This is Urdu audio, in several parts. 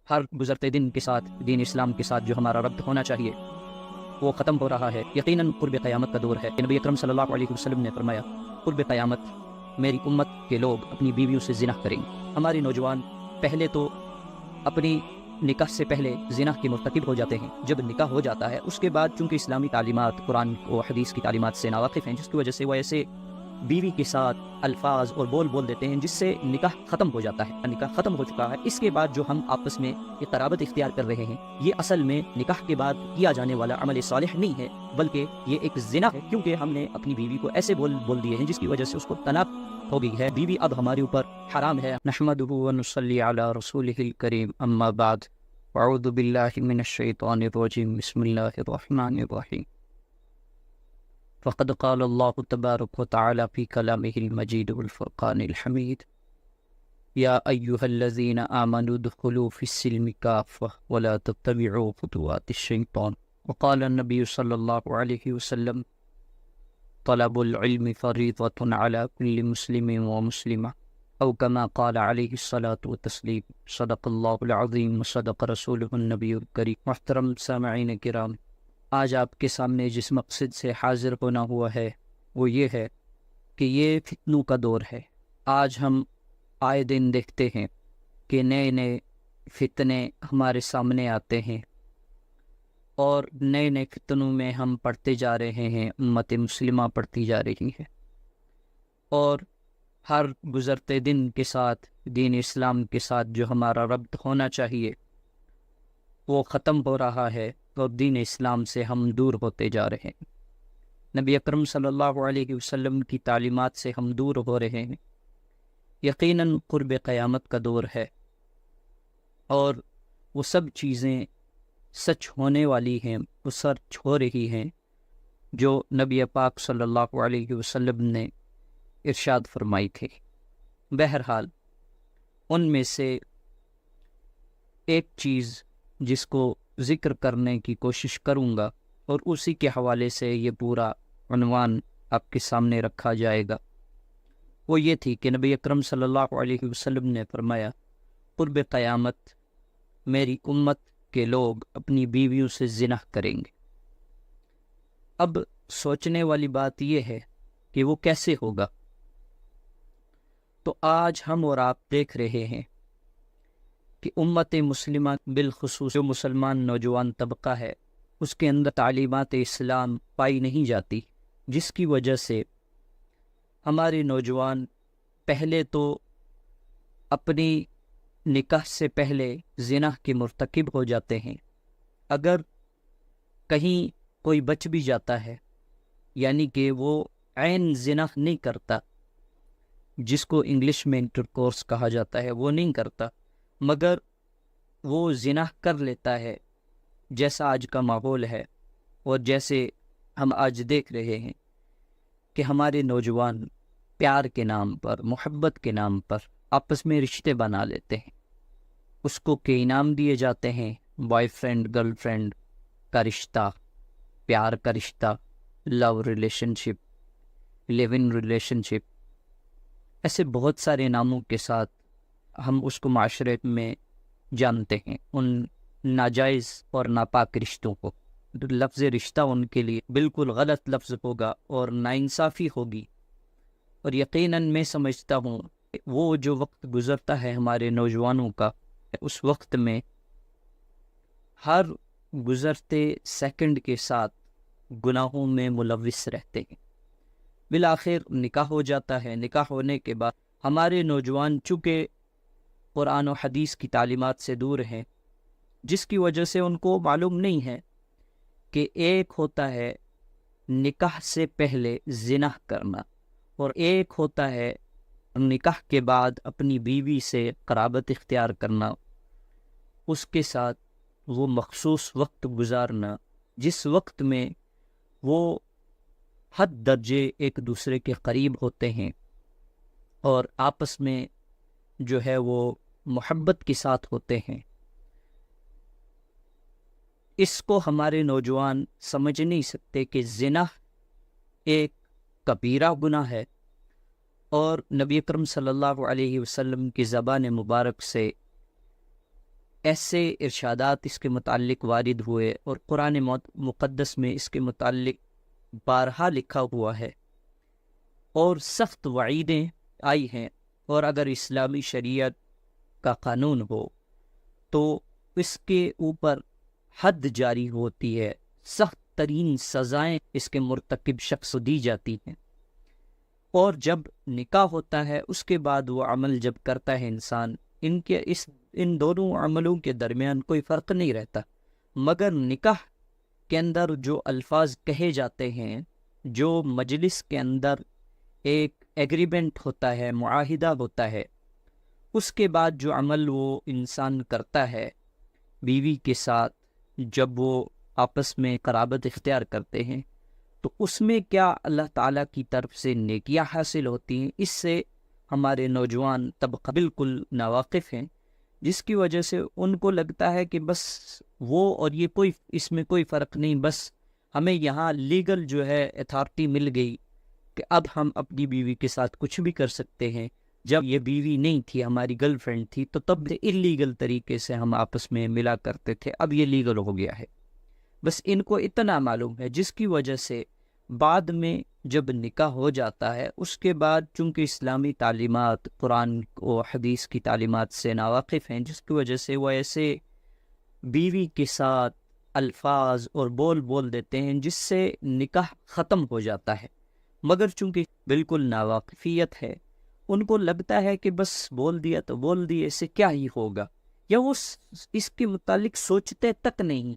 ہر گزرتے دن کے ساتھ دین اسلام کے ساتھ جو ہمارا ربط ہونا چاہیے وہ ختم ہو رہا ہے۔ یقیناً قرب قیامت کا دور ہے۔ نبی اکرم صلی اللہ علیہ وسلم نے فرمایا، قرب قیامت میری امت کے لوگ اپنی بیویوں سے زنا کریں گے۔ ہمارے نوجوان پہلے تو اپنی نکاح سے پہلے زنا کے مرتکب ہو جاتے ہیں۔ جب نکاح ہو جاتا ہے اس کے بعد چونکہ اسلامی تعلیمات، قرآن و حدیث کی تعلیمات سے ناواقف ہیں، جس کی وجہ سے وہ ایسے بیوی کے ساتھ الفاظ اور بول دیتے ہیں جس سے نکاح ختم ہو جاتا ہے۔ نکاح ختم ہو چکا ہے، اس کے بعد جو ہم آپس میں یہ قرابت اختیار کر رہے ہیں، یہ اصل میں نکاح کے بعد کیا جانے والا عمل صالح نہیں ہے، بلکہ یہ ایک زنا ہے، کیونکہ ہم نے اپنی بیوی کو ایسے بول دیے ہیں جس کی وجہ سے اس کو طلاق ہو گئی ہے۔ بیوی اب ہمارے اوپر حرام ہے۔ نحمدہ ونصلی علی رسولہ الکریم، اما بعد، اعوذ باللہ من الشیطان الرجیم، بسم اللہ الرحمن الرحیم۔ فقد قال اللہ تبارک وتعالی فی کلامہ المجید والفرقان الحمید، یا ایہا الذین آمنوا ادخلوا فی السلم کافہ ولا تتبعوا خطوات الشیطان، وقال النبی صلی اللہ علیہ وسلم، طلب العلم فریضۃ علی کل مسلم ومسلمہ، او کما قال علیہ الصلاۃ والتسلیم، صدق اللہ العظیم وصدق رسولہ النبی الکریم۔ محترم سامعین کرام، آج آپ کے سامنے جس مقصد سے حاضر ہونا ہوا ہے وہ یہ ہے کہ یہ فتنوں کا دور ہے۔ آج ہم آئے دن دیکھتے ہیں کہ نئے نئے فتنے ہمارے سامنے آتے ہیں، اور نئے نئے فتنوں میں ہم پڑھتے جا رہے ہیں، امت مسلمہ پڑھتی جا رہی ہے، اور ہر گزرتے دن کے ساتھ دین اسلام کے ساتھ جو ہمارا ربط ہونا چاہیے وہ ختم ہو رہا ہے، اور دین اسلام سے ہم دور ہوتے جا رہے ہیں۔ نبی اکرم صلی اللہ علیہ وسلم کی تعلیمات سے ہم دور ہو رہے ہیں۔ یقیناً قرب قیامت کا دور ہے، اور وہ سب چیزیں سچ ہونے والی ہیں، وہ سچ ہو رہی ہیں جو نبی پاک صلی اللہ علیہ وسلم نے ارشاد فرمائی تھی۔ بہرحال ان میں سے ایک چیز جس کو ذکر کرنے کی کوشش کروں گا، اور اسی کے حوالے سے یہ پورا عنوان آپ کے سامنے رکھا جائے گا، وہ یہ تھی کہ نبی اکرم صلی اللہ علیہ وسلم نے فرمایا، قرب قیامت میری امت کے لوگ اپنی بیویوں سے زنا کریں گے۔ اب سوچنے والی بات یہ ہے کہ وہ کیسے ہوگا؟ تو آج ہم اور آپ دیکھ رہے ہیں کہ امت مسلمہ بالخصوص جو مسلمان نوجوان طبقہ ہے، اس کے اندر تعلیمات اسلام پائی نہیں جاتی، جس کی وجہ سے ہمارے نوجوان پہلے تو اپنی نکاح سے پہلے زنا کے مرتکب ہو جاتے ہیں۔ اگر کہیں کوئی بچ بھی جاتا ہے، یعنی کہ وہ عین زنا نہیں کرتا، جس کو انگلش میں انٹرکورس کہا جاتا ہے، وہ نہیں کرتا، مگر وہ زنا کر لیتا ہے، جیسا آج کا ماحول ہے، اور جیسے ہم آج دیکھ رہے ہیں کہ ہمارے نوجوان پیار کے نام پر، محبت کے نام پر آپس میں رشتے بنا لیتے ہیں، اس کو کے انعام دیے جاتے ہیں، بوائے فرینڈ گرل فرینڈ کا رشتہ، پیار کا رشتہ، لو relation ship, leave in relation شپ، ایسے بہت سارے ناموں کے ساتھ ہم اس کو معاشرے میں جانتے ہیں، ان ناجائز اور ناپاک رشتوں کو۔ لفظ رشتہ ان کے لیے بالکل غلط لفظ ہوگا اور ناانصافی ہوگی، اور یقیناً میں سمجھتا ہوں کہ وہ جو وقت گزرتا ہے ہمارے نوجوانوں کا، اس وقت میں ہر گزرتے سیکنڈ کے ساتھ گناہوں میں ملوث رہتے ہیں۔ بالآخر نکاح ہو جاتا ہے، نکاح ہونے کے بعد ہمارے نوجوان چونکہ قرآن و حدیث کی تعلیمات سے دور ہیں، جس کی وجہ سے ان کو معلوم نہیں ہے کہ ایک ہوتا ہے نکاح سے پہلے زنا کرنا، اور ایک ہوتا ہے نکاح کے بعد اپنی بیوی سے قرابت اختیار کرنا، اس کے ساتھ وہ مخصوص وقت گزارنا جس وقت میں وہ حد درجے ایک دوسرے کے قریب ہوتے ہیں، اور آپس میں جو ہے وہ محبت کے ساتھ ہوتے ہیں۔ اس کو ہمارے نوجوان سمجھ نہیں سکتے کہ زنا ایک کبیرہ گناہ ہے، اور نبی اکرم صلی اللہ علیہ وسلم کی زبان مبارک سے ایسے ارشادات اس کے متعلق وارد ہوئے اور قرآن مقدس میں اس کے متعلق بارہا لکھا ہوا ہے اور سخت وعیدیں آئی ہیں، اور اگر اسلامی شریعت کا قانون ہو تو اس کے اوپر حد جاری ہوتی ہے، سخت ترین سزائیں اس کے مرتکب شخص کو دی جاتی ہیں۔ اور جب نکاح ہوتا ہے اس کے بعد وہ عمل جب کرتا ہے انسان، ان دونوں عملوں کے درمیان کوئی فرق نہیں رہتا، مگر نکاح کے اندر جو الفاظ کہے جاتے ہیں، جو مجلس کے اندر ایک ایگریمنٹ ہوتا ہے، معاہدہ ہوتا ہے، اس کے بعد جو عمل وہ انسان کرتا ہے بیوی کے ساتھ، جب وہ آپس میں قرابت اختیار کرتے ہیں، تو اس میں کیا اللہ تعالیٰ کی طرف سے نیکیاں حاصل ہوتی ہیں، اس سے ہمارے نوجوان طبقہ بالکل ناواقف ہیں، جس کی وجہ سے ان کو لگتا ہے کہ بس وہ اور یہ اس میں کوئی فرق نہیں، بس ہمیں یہاں لیگل جو ہے اتھارٹی مل گئی کہ اب ہم اپنی بیوی کے ساتھ کچھ بھی کر سکتے ہیں۔ جب یہ بیوی نہیں تھی، ہماری گرل فرینڈ تھی، تو تب انلیگل طریقے سے ہم آپس میں ملا کرتے تھے، اب یہ لیگل ہو گیا ہے۔ بس ان کو اتنا معلوم ہے، جس کی وجہ سے بعد میں جب نکاح ہو جاتا ہے اس کے بعد چونکہ اسلامی تعلیمات، قرآن و حدیث کی تعلیمات سے ناواقف ہیں، جس کی وجہ سے وہ ایسے بیوی کے ساتھ الفاظ اور بول دیتے ہیں جس سے نکاح ختم ہو جاتا ہے، مگر چونکہ بالکل ناواقفیت ہے، ان کو لگتا ہے کہ بس بول دیا تو بول دیا، اس سے کیا ہی ہوگا، یا وہ اس کے متعلق سوچتے تک نہیں۔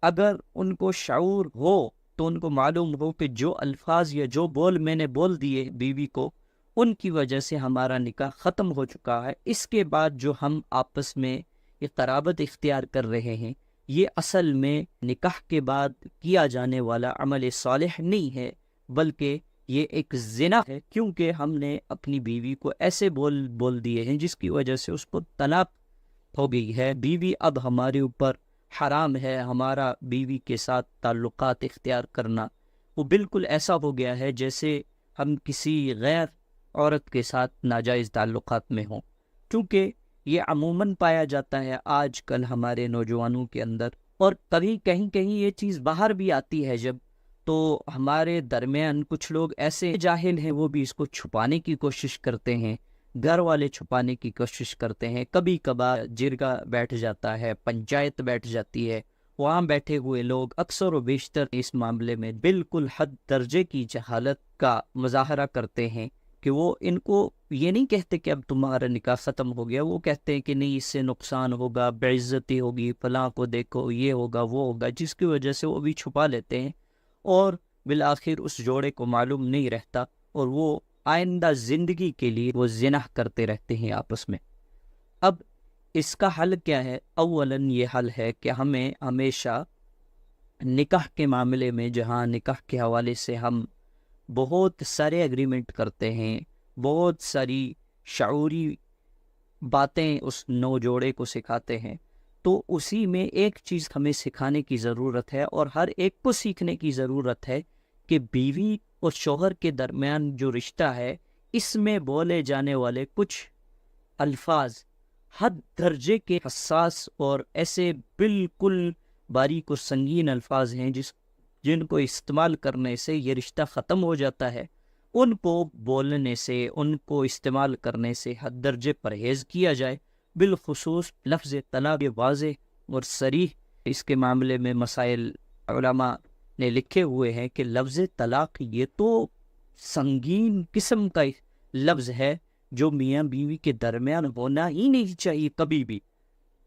اگر ان کو شعور ہو تو ان کو معلوم ہو کہ جو الفاظ یا جو بول میں نے بول دیے بیوی کو، ان کی وجہ سے ہمارا نکاح ختم ہو چکا ہے، اس کے بعد جو ہم آپس میں یہ قرابت اختیار کر رہے ہیں، یہ اصل میں نکاح کے بعد کیا جانے والا عمل صالح نہیں ہے، بلکہ یہ ایک زنا ہے، کیونکہ ہم نے اپنی بیوی کو ایسے بول دیے ہیں جس کی وجہ سے اس کو طلاق ہو گئی ہے۔ بیوی اب ہمارے اوپر حرام ہے، ہمارا بیوی کے ساتھ تعلقات اختیار کرنا وہ بالکل ایسا ہو گیا ہے جیسے ہم کسی غیر عورت کے ساتھ ناجائز تعلقات میں ہوں، کیونکہ یہ عموماً پایا جاتا ہے آج کل ہمارے نوجوانوں کے اندر، اور کبھی کہیں یہ چیز باہر بھی آتی ہے جب، تو ہمارے درمیان کچھ لوگ ایسے جاہل ہیں، وہ بھی اس کو چھپانے کی کوشش کرتے ہیں، گھر والے چھپانے کی کوشش کرتے ہیں، کبھی کبھار جرگہ بیٹھ جاتا ہے، پنچایت بیٹھ جاتی ہے، وہاں بیٹھے ہوئے لوگ اکثر و بیشتر اس معاملے میں بالکل حد درجے کی جہالت کا مظاہرہ کرتے ہیں کہ وہ ان کو یہ نہیں کہتے کہ اب تمہارا نکاح ختم ہو گیا، وہ کہتے ہیں کہ نہیں، اس سے نقصان ہوگا، بے عزتی ہوگی، فلاں کو دیکھو، یہ ہوگا وہ ہوگا، جس کی وجہ سے وہ بھی چھپا لیتے ہیں، اور بالآخر اس جوڑے کو معلوم نہیں رہتا، اور وہ آئندہ زندگی کے لیے وہ زنا کرتے رہتے ہیں آپس میں۔ اب اس کا حل کیا ہے؟ اولاً یہ حل ہے کہ ہمیں ہمیشہ نکاح کے معاملے میں، جہاں نکاح کے حوالے سے ہم بہت سارے ایگریمنٹ کرتے ہیں، بہت ساری شعوری باتیں اس نو جوڑے کو سکھاتے ہیں، تو اسی میں ایک چیز ہمیں سکھانے کی ضرورت ہے، اور ہر ایک کو سیکھنے کی ضرورت ہے کہ بیوی اور شوہر کے درمیان جو رشتہ ہے، اس میں بولے جانے والے کچھ الفاظ حد درجے کے حساس اور ایسے بالکل باریک اور سنگین الفاظ ہیں جن کو استعمال کرنے سے یہ رشتہ ختم ہو جاتا ہے۔ ان کو بولنے سے، ان کو استعمال کرنے سے حد درجے پرہیز کیا جائے، بالخصوص لفظ طلاق واضح اور صریح اس کے معاملے میں مسائل علماء نے لکھے ہوئے ہیں کہ لفظ طلاق یہ تو سنگین قسم کا لفظ ہے جو میاں بیوی کے درمیان ہونا ہی نہیں چاہیے کبھی بھی۔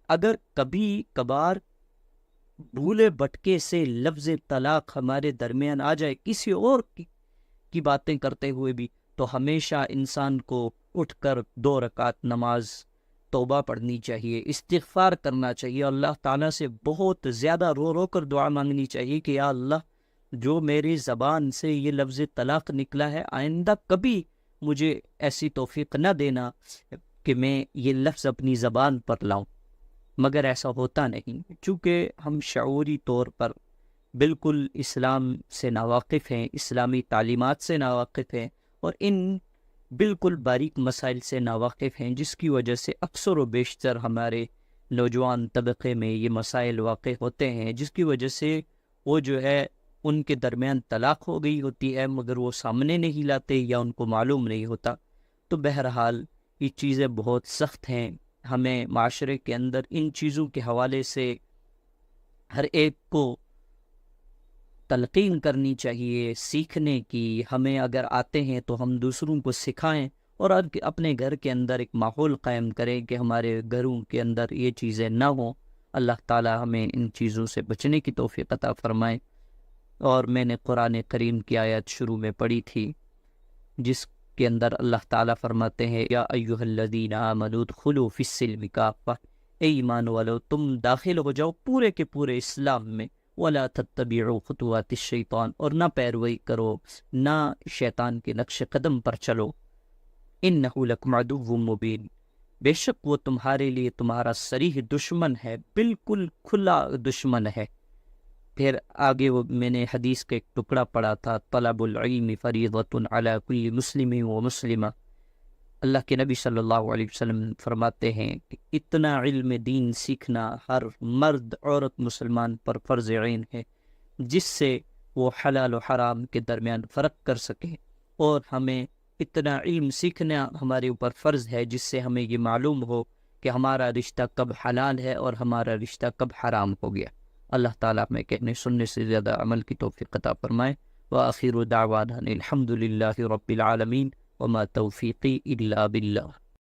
اگر کبھی کبھار بھولے بھٹکے سے لفظ طلاق ہمارے درمیان آ جائے کسی اور کی باتیں کرتے ہوئے بھی، تو ہمیشہ انسان کو اٹھ کر 2 رکعت نماز توبہ پڑھنی چاہیے، استغفار کرنا چاہیے، اللہ تعالیٰ سے بہت زیادہ رو کر دعا مانگنی چاہیے کہ یا اللہ، جو میری زبان سے یہ لفظ طلاق نکلا ہے، آئندہ کبھی مجھے ایسی توفیق نہ دینا کہ میں یہ لفظ اپنی زبان پر لاؤں۔ مگر ایسا ہوتا نہیں، چونکہ ہم شعوری طور پر بالکل اسلام سے ناواقف ہیں، اسلامی تعلیمات سے ناواقف ہیں، اور ان بالکل باریک مسائل سے ناواقف ہیں، جس کی وجہ سے اکثر و بیشتر ہمارے نوجوان طبقے میں یہ مسائل واقع ہوتے ہیں، جس کی وجہ سے وہ جو ہے ان کے درمیان طلاق ہو گئی ہوتی ہے، مگر وہ سامنے نہیں لاتے یا ان کو معلوم نہیں ہوتا۔ تو بہرحال یہ چیزیں بہت سخت ہیں، ہمیں معاشرے کے اندر ان چیزوں کے حوالے سے ہر ایک کو تلقین کرنی چاہیے، سیکھنے کی۔ ہمیں اگر آتے ہیں تو ہم دوسروں کو سکھائیں، اور اپنے گھر کے اندر ایک ماحول قائم کریں کہ ہمارے گھروں کے اندر یہ چیزیں نہ ہوں۔ اللہ تعالی ہمیں ان چیزوں سے بچنے کی توفیق عطا فرمائے۔ اور میں نے قرآن کریم کی آیت شروع میں پڑھی تھی، جس کے اندر اللہ تعالیٰ فرماتے ہیں یا ایھا الذین آمنوا ادخلوا فی السلم کافہ، اے ایمان والو تم داخل ہو جاؤ پورے کے پورے اسلام میں، ولا تتبعوا خطوات الشیطان، اور نہ پیروی کرو، نہ شیطان کے نقش قدم پر چلو، انہ لکم عدو مبین، بے شک وہ تمہارے لیے تمہارا صریح دشمن ہے، بالکل کھلا دشمن ہے۔ پھر آگے وہ میں نے حدیث کا ایک ٹکڑا پڑھا تھا، طلب العلم فریضۃ علی کل مسلم و مسلمہ۔ اللہ کے نبی صلی اللہ علیہ وسلم فرماتے ہیں کہ اتنا علم دین سیکھنا ہر مرد عورت مسلمان پر فرض عین ہے، جس سے وہ حلال و حرام کے درمیان فرق کر سکے، اور ہمیں اتنا علم سیکھنا ہمارے اوپر فرض ہے جس سے ہمیں یہ معلوم ہو کہ ہمارا رشتہ کب حلال ہے اور ہمارا رشتہ کب حرام ہو گیا۔ اللہ تعالیٰ ہمیں کہنے سننے سے زیادہ عمل کی توفیق عطا فرمائے۔ وآخر دعوانا الحمد للہ رب العالمین، وما توفیقی الا باللہ۔